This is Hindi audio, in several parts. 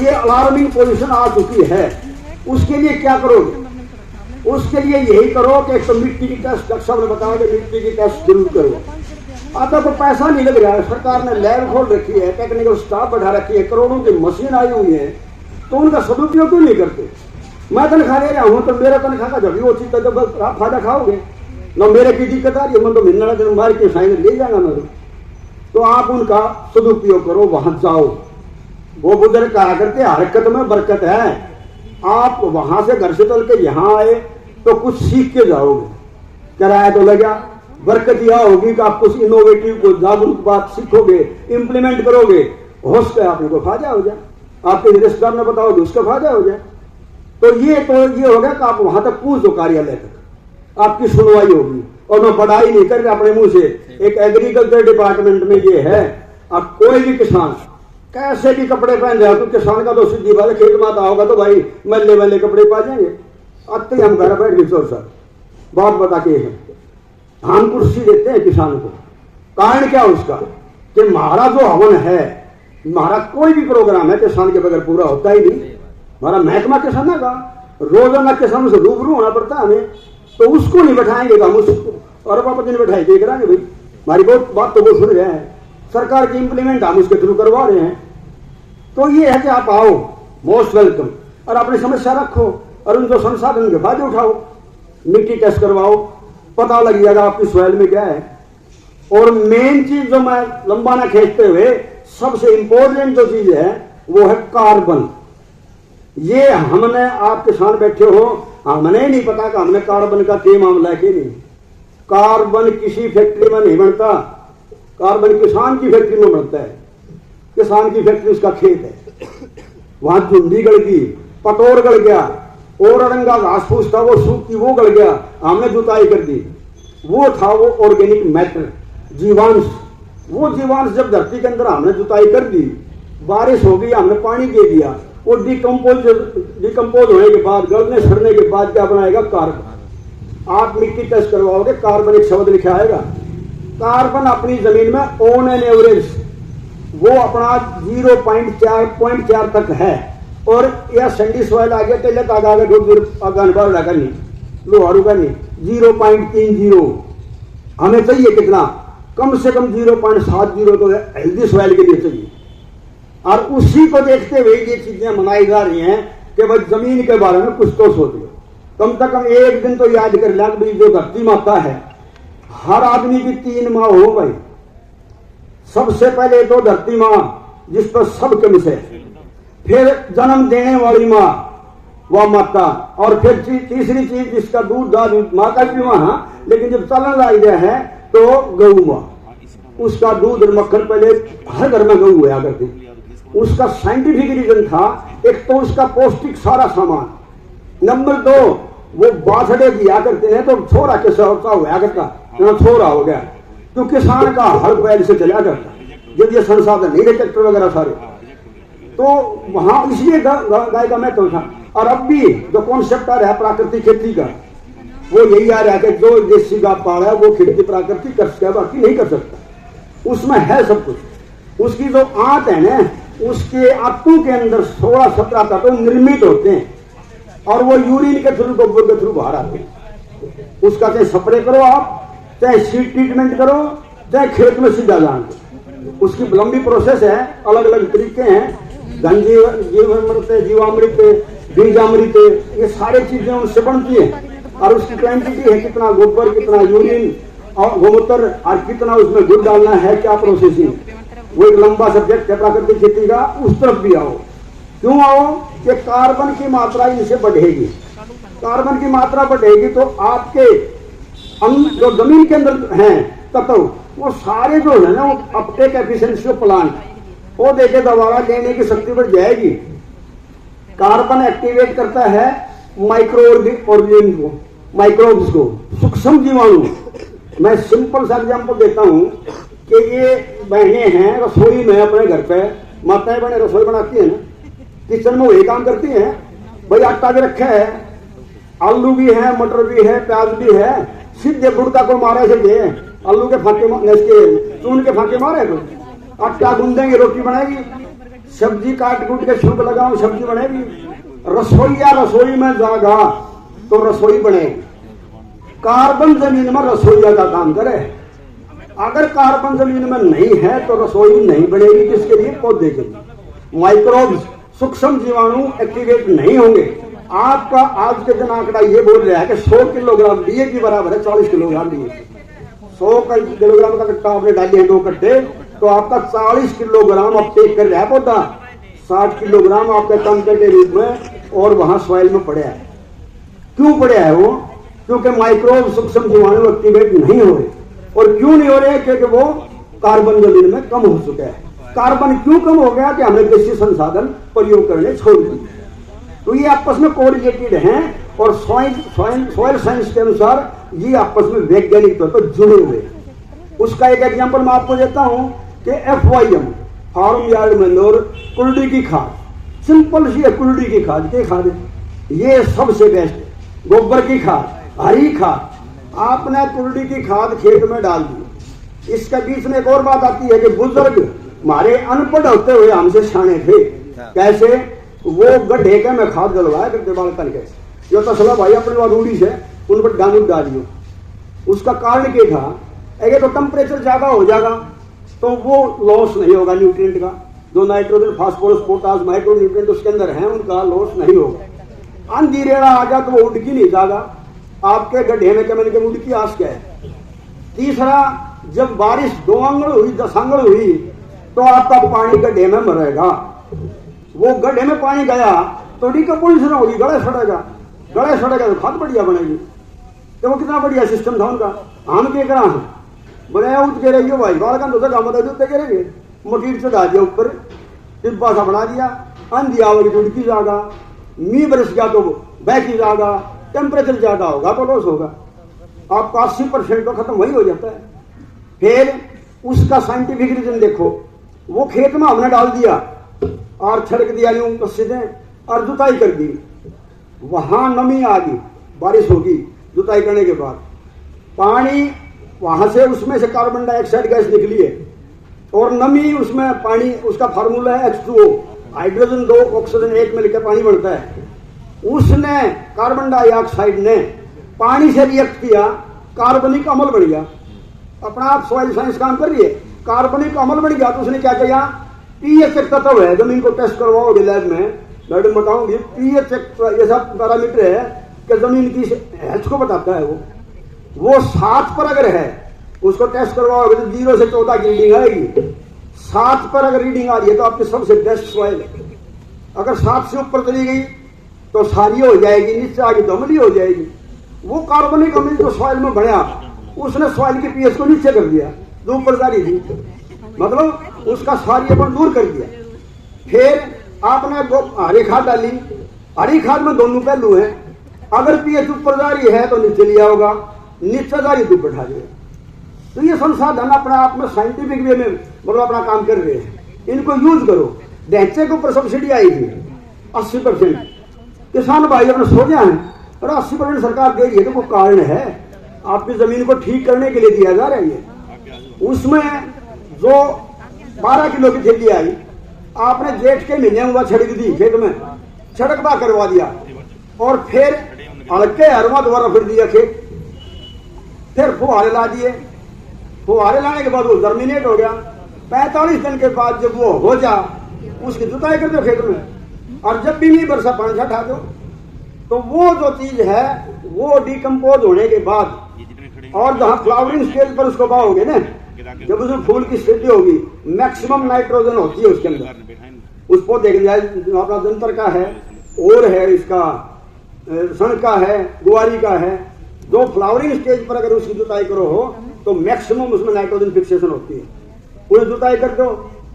ये अलार्मिंग पोजीशन आ चुकी है। उसके लिए क्या करोगे? उसके लिए यही करो कि एक तो मिट्टी की टेस्ट, डॉक्टर साहब ने बताया कि मिट्टी की टेस्ट जरूर करो। आता तो पैसा नहीं लग रहा है, सरकार ने लैब खोल रखी है, टेक्निकल स्टाफ बढ़ा रखी है, करोड़ों की मशीन आई हुई है, तो उनका सदुपयोग क्यों नहीं करते? मैं तनख्वाह ले रहा हूँ तो मेरा तनख्वाह का जब वो चीज आप फायदा खाओगे ना, मेरे की दिक्कत आ रही है, मैं तो मिलने लगा मार के साइड ले जाएगा मैं तो आप उनका सदुपयोग करो, वहां जाओ। वो बुजुर्ग कहा करते हरकत में बरकत है। आप वहां से घर से चल के यहाँ आए तो कुछ सीख के जाओगे, किराया तो लगा, बरकत यह होगी कि आप कुछ इनोवेटिव को जागरूक बात सीखोगे, इंप्लीमेंट करोगे, हो सकता है आपको फायदा हो जाए, आपके रिश्तेदार ने बताओगे उसका फायदा हो जाए। तो ये होगा कि आप वहां तक पूछ दो, कार्यालय तक आपकी सुनवाई होगी। और मैं बड़ाई नहीं कर रहा अपने मुंह से, एक एग्रीकल्चर डिपार्टमेंट में ये है, अब कोई भी किसान कैसे भी कपड़े पहन रहा है तो किसान का तो सीधी बात है, खेत माता होगा तो भाई मल्ले मल्ले कपड़े पा जाएंगे। अब हम घर बैठ गए सर बात बता के है, हम कुर्सी देते हैं किसान को। कारण क्या उसका कि हमारा जो हवन है, हमारा कोई भी प्रोग्राम है किसान के बगैर पूरा होता ही नहीं। हमारा महकमा किसानों का रोजाना किसानों से रूबरू होना पड़ता है हमें, तो उसको नहीं बैठाएंगे हम उसको और वापस नहीं बैठाए देख रहे भाई हमारी बहुत बात तो वो सुन रहे हैं, सरकार की इंप्लीमेंट हम उसके थ्रू करवा रहे हैं। तो ये है कि आप आओ, मोस्ट वेलकम, और अपनी समस्या रखो और उनको संसाधन के फायदे उठाओ, मिट्टी टेस्ट करवाओ, पता लग जाएगा आपकी सॉइल में क्या है। और मेन चीज जो मैं लंबा ना खींचते हुए सबसे इंपॉर्टेंट जो चीज है वो है कार्बन। ये हमने, आप किसान बैठे हो, हमने नहीं पता कि हमने कार्बन का क्या मामला है कि नहीं। कार्बन किसी फैक्ट्री में नहीं बनता, कार्बन किसान की फैक्ट्री में बनता है। किसान की फैक्ट्री उसका खेत है, वहां झुंडी गल गई, पतोर गल गया, और अड़ंगा घास फूस था वो सूखी वो गल गया, हमने जुताई कर दी। वो था वो ऑर्गेनिक मैटर, जीवांश। वो जीवांश जब धरती के अंदर हमने जुताई कर दी, बारिश हो गई, हमने पानी दे दिया, वो डिकम्पोज होने के बाद, गलने सड़ने के बाद क्या बनाएगा? कार्बन। आप मिट्टी टेस्ट करवाओगे, कार्बन एक शब्द लिखा आएगा। कार्बन अपनी जमीन में ऑन एन एवरेज वो अपना 0.4 तक है, और यह संडी सॉइल आ गया तेलत आगा का नहीं, लोहारू का नहीं, 0.30। हमें चाहिए कितना? कम से कम 0.70 तो हेल्दी सॉइल के लिए चाहिए। और उसी को देखते हुए ये चीजें मनाई जा रही हैं कि भाई जमीन के बारे में कुछ तो सोचो। कम से कम एक दिन तो याद कर लिया कि जो धरती माता है, हर आदमी की 3 माँ हो भाई। सबसे पहले तो धरती माँ जिस पर सब कमिस है, फिर जन्म देने वाली माँ वह माता, और फिर तीसरी चीज जिसका दूध दाद माँ का भी माँ, लेकिन जब चलन लाई गया है तो गऊ माँ, उसका दूध और मक्खन पहले हर घर में गऊ हुआ करती। उसका साइंटिफिक रीजन था, एक तो उसका पौष्टिक सारा सामान, नंबर 2 वो बाछड़े दिया करते हैं तो छोरा कैसा होता हुआ करता, छोरा हो गया, तो किसान का हर बैल से चला करता जब ये संसाधन नहीं थे ट्रैक्टर वगैरह सारे, तो वहां इसलिए गाय का महत्व था। और अब भी जो कॉन्सेप्ट आ रहा है प्राकृतिक खेती का, वो यही आ रहा है कि जो देसी गाय पाला है वो खेती प्राकृतिक कर सकता है, बाकी नहीं कर सकता। उसमें है सब कुछ। उसकी जो आंत है ना, उसके आंतों के अंदर 16-17 तत्व निर्मित होते हैं, और वो यूरिन के थ्रू, गोबर के थ्रू बाहर आते हैं। उसका चाहे स्प्रे करो आप, चाहे सीड ट्रीटमेंट करो, चाहे खेत में सीधा जान दो, उसकी लंबी प्रोसेस है, अलग अलग तरीके हैं। जीवामृत, बीजामृत, ये सारे चीजें उनसे बनती है। और उसकी क्वांटिटी है, कितना गोबर, कितना यूरिन और गोमूत्र, और कितना उसमें गुड़ डालना है, क्या प्रोसेसिंग, वो एक लंबा सब्जेक्ट है प्राकृतिक खेती का। उस तरफ भी आओ। क्यों आओ? कि कार्बन की मात्रा इनसे बढ़ेगी। कार्बन की मात्रा बढ़ेगी तो आपके जो जमीन के अंदर हैं तत्व, वो सारे जो है ना, वो अपटेक एफिशिएंसी ऑफ प्लांट वो देके दोबारा लेने की शक्ति बढ़ जाएगी। कार्बन एक्टिवेट करता है माइक्रो ऑर्गेनिज्म को, माइक्रोब्स को, सूक्ष्म जीवाणु। मैं सिंपल सा एग्जाम्पल देता हूं कि ये बहनें हैं रसोई में, अपने घर पे माताएं बहनें रसोई बनाती है ना, किचन में वही काम करती हैं भाई। आटा भी रखा है, आलू भी है, मटर भी है, प्याज भी है, सीधे बुड़का को मारे से आलू के फाके, चून के फाके मारे तो आटा गूंदेंगे, रोटी बनाएगी, सब्जी काट कूट के छुक लगाऊं, सब्जी बनेगी। रसोईया रसोई में जागा तो रसोई बनेगी। कार्बन जमीन में रसोईया का काम करे। अगर कार्बन जमीन में नहीं है तो रसोई नहीं बनेगी। किसके लिए? पौधे के लिए। माइक्रोब्स, सूक्ष्म जीवाणु एक्टिवेट नहीं होंगे। आपका आज के दिन आंकड़ा ये बोल रहा है कि 100 किलोग्राम डीएपी बराबर है 40 किलोग्राम डीएपी। 100 किलोग्राम का कट्टा आपने डाली है 2 कट्टे, तो आपका 40 किलोग्राम अपटेक कर रहा है पौधा। 60 किलोग्राम आपके तंत्र के रूप में और वहां सॉइल में पड़ा है। क्यों पड़ा है वो? क्योंकि माइक्रोब सूक्ष्म जीवाणु एक्टिवेट नहीं हो रहे। और क्यों नहीं हो रहे? क्योंकि वो कार्बन जमीन में कम हो चुका है। कार्बन क्यों कम हो गया? कि हमने कृषि संसाधन प्रयोग करने छोड़ दिए। तो ये आपस में कोरिलेटेड हैं और सॉइल साइंस के अनुसार ये आपस में वैज्ञानिक तौर पर जुड़े हुए। उसका एक एग्जांपल मैं आपको देता हूं कि FYM, फार्म यार्ड मैन्योर, कुल्डी की खाद, सिंपल सी है। कुल्डी की खाद क्या खाद है? ये सबसे बेस्ट है। गोबर की खाद, हरी खाद, आपने कुल्डी की खाद खेत में डाल दी। इसके बीच में एक और बात आती है कि बुजुर्ग हमारे अनपढ़ होते हुए हमसे शाने थे। कैसे? वो गड्ढे के में खाद डलवाया करते बालकन के। जो तसला भाई अपने वहां रूढ़ी से उन पर डांगुट डालियो। उसका कारण क्या था? अगर तो टेम्परेचर ज्यादा हो जाएगा तो वो लॉस नहीं होगा न्यूट्रिएंट का। जो nitrogen, phosphorus, potash, micro nutrient उसके अंदर है उनका लॉस नहीं होगा। अंधेरा आ गया तो वो उड़ की नहीं जाएगा। आपके गड्ढे में कमल के उड़ की आस क्या है? तीसरा, जब बारिश 2 आंगड़ हुई, 10 आंगड़ हुई तो आपका पानी गड्ढे में मरेगा। वो गड्ढे में पानी गया तो डिकम्पोजिशन होगी, गले सड़ेगा। गले सड़ेगा तो खाद बढ़िया बनेगी। तो वो कितना बढ़िया सिस्टम था उनका। हम क्या करा है? बोले उठ के रहिए भाई, बालकन तो काम होता करेंगे। मटीर चढ़ा दिया ऊपर, डिब्बा सा बना दिया। आंधी आवेगी तो उड़की जाएगा, मीह बरस गया तो बह की जाएगा। टेम्परेचर ज्यादा होगा तो लॉस होगा। आपका 80% तो खत्म वही हो जाता है। फिर उसका साइंटिफिक रीजन देखो। वो खेत में हमने डाल दिया और छिड़क दिया यूं तो सीधे और जुताई कर दी। वहां नमी आ गई, बारिश होगी जुताई करने के बाद, पानी वहां से उसमें से कार्बन डाइऑक्साइड गैस निकली है और नमी उसमें पानी, उसका फार्मूला है H2O, हाइड्रोजन 2 ऑक्सीजन 1 मिलकर पानी बनता है। उसने कार्बन डाइऑक्साइड ने पानी से रिएक्ट किया, कार्बनिक अम्ल बन गया। अपना आप सॉइल साइंस काम कर रही है, कार्बनिक अम्ल बन गया। तो उसने क्या किया? पीएच एक तत्व है, जमीन को टेस्ट करवाओगे लैब में, मैडम बताऊंगी। पीएच एक ऐसा पैरामीटर है कि जमीन की हेल्थ को बताता है। वो 7 पर अगर है, उसको टेस्ट करवाओगे तो 0 से 14 की रीडिंग आएगी। 7 पर अगर रीडिंग आ रही है तो आपकी सबसे बेस्ट सॉइल है। अगर 7 से ऊपर चली गई तो सारी हो जाएगी, नीचे आ गई तो अम्लीय हो जाएगी। वो कार्बनिक अम्ल जो सॉइल में बढ़ा, उसने सॉइल के पीएच को नीचे कर दिया, जो ऊपर जा रही थी, मतलब उसका सारीपन दूर कर दिया। फिर आपने हरी खाद डाली। हरी खाद में दोनों पहलू हैं। अगर पीएच ऊपर जा रही है तो नीचे लिया होगा, नीचे जा रही तो बैठा जाएगा। तो ये संसाधन अपने आप में साइंटिफिक वे में मतलब अपना काम कर रहे हैं। इनको यूज करो। ढैंचे के ऊपर सब्सिडी आई थी 80%। किसान भाई अपने सो गया है और 80% सरकार दे रही है। तो वो कारण है, आपकी जमीन को ठीक करने के लिए दिया जा रहा है। उसमें जो 12 किलो की थैली आई, आपने जेठ के महीने में छिड़क दी, खेत में छिड़कवा करवा दिया और फिर हल्के हरवा दोबारा फिर दिया खेत। फिर फुहारे ला दिए। फुहारे लाने के बाद वो जर्मिनेट हो गया। 45 दिन के बाद जब वो हो जा, उसकी जुताई कर दो खेत में। और जब भी नहीं बरसा पानी हटा दो, तो वो जो चीज है वो डिकम्पोज होने के बाद, और जहां फ्लावरिंग स्टेज पर उसको पाओगे ना, जब उसमें फूल की स्थिति होगी, मैक्सिमम नाइट्रोजन होती है उसके अंदर। उस पौधे के अपना जंतर का है, और है इसका सन का है, गुआरी का है। जो फ्लावरिंग स्टेज पर अगर उसकी जुताई करो हो तो मैक्सिमम उसमें नाइट्रोजन फिक्सेशन होती है। उन्हें जुताई कर दो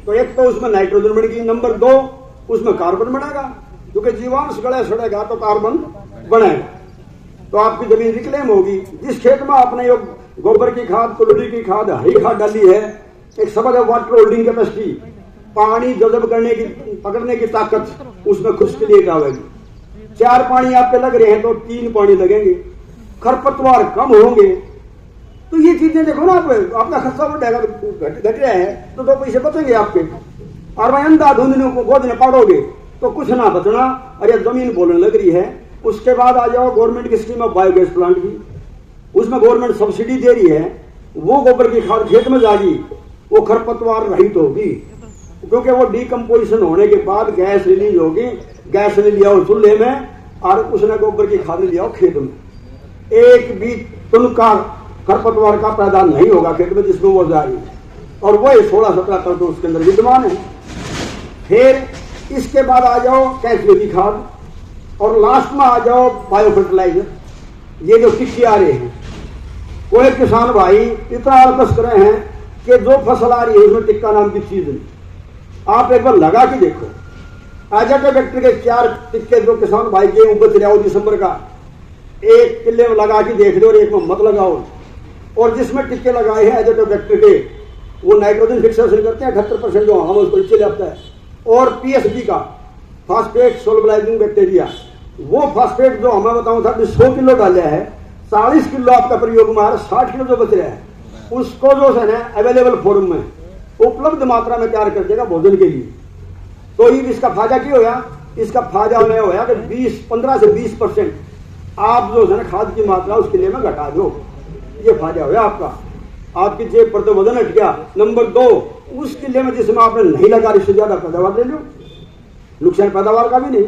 तो एक तो उसमें नाइट्रोजन बढ़ेगी, नंबर 2 उसमें कार्बन बढ़ेगा, क्योंकि जीवांश गले सड़ेगा तो कार्बन बढ़ेगा। तो आपकी जमीन रिक्लेम होगी। जिस खेत में आपने गोबर की खाद, कुल्डी की खाद, हरी खाद डाली है, एक शब्द है वाटर होल्डिंग कैपेसिटी, पानी जज़ब करने की, पकड़ने की ताकत उसमें खुश्क आवेगी। 4 पानी आपके लग रहे हैं तो 3 पानी लगेंगे, खरपतवार कम होंगे। तो ये चीजें देखो ना, आपका खर्चा बढ़ेगा, घट रहा है तो 2 पैसे बचेंगे आपके। और भाई अंधाधुंध को गोद में पाड़ोगे तो कुछ ना बचना। अरे जमीन बोलने लग रही है। उसके बाद आ जाओ गवर्नमेंट की स्कीम ऑफ बायोगैस प्लांट की, उसमें गवर्नमेंट सब्सिडी दे रही है। वो गोबर की खाद खेत में जाएगी, वो खरपतवार रहित होगी, क्योंकि वो डिकम्पोजिशन होने के बाद गैस रिलीज होगी। गैस ने लिया चूल्हे में और उसने गोबर की खाद लिया खेत में। एक भी तुनका खरपतवार का पैदा नहीं होगा खेत में जिसमें वो जाएगी, और वो 16-17 टन तो उसके अंदर विद्यमान है। फिर इसके बाद आ जाओ केंचुए की खाद, और लास्ट में आ जाओ बायो फर्टिलाइजर। ये जो टिक्के आ रहे हैं, कोई किसान भाई इतना अलकस करे हैं कि जो फसल आ रही है उसमें टिक्का नाम की चीज नहीं। आप एक बार लगा के देखो, एजाटेबैक्टर के 4 टिक्के जो किसान भाई गेहूं बच रहा हो दिसंबर का, एक किले में लगा के देख लो और एक में मत लगाओ। और जिसमें टिक्के लगाए हैं एजाटेबैक्टर के, वो नाइट्रोजन फिक्सेशन करते हैं 78% जो हम उसको नीचे जाता है। और पीएसबी का फास्फेट सोलबलाइजिंग बैक्टीरिया, वो फास्फेट जो हमें बताऊं था 100 किलो डाला है, 40 किलो आपका प्रयोग में आ रहा है, 60 किलो जो बच रहा है उसको जो है ना अवेलेबल फॉर्म में उपलब्ध मात्रा में तैयार कर देगा भोजन के लिए। तो ये इसका फायदा क्यों होया? इसका फायदा हमें होया कि 15 से 20% आप जो है ना खाद की मात्रा उसके लिए में घटा दो। ये फायदा होया आपका, आपकी जेब पर तो वजन हट गया। नंबर 2, उस किले में जिसमें आपने नहीं लगा इससे ज्यादा पैदावार ले लो, नुकसान पैदावार का भी नहीं।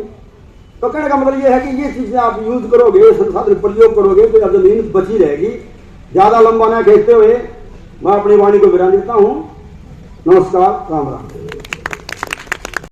तो कहने का मतलब ये है कि ये चीजें आप यूज करोगे, संसाधन प्रयोग करोगे तो जमीन बची रहेगी। ज्यादा लंबा ना खींचते हुए मैं अपनी वाणी को विराम देता हूँ। नमस्कार, राम राम।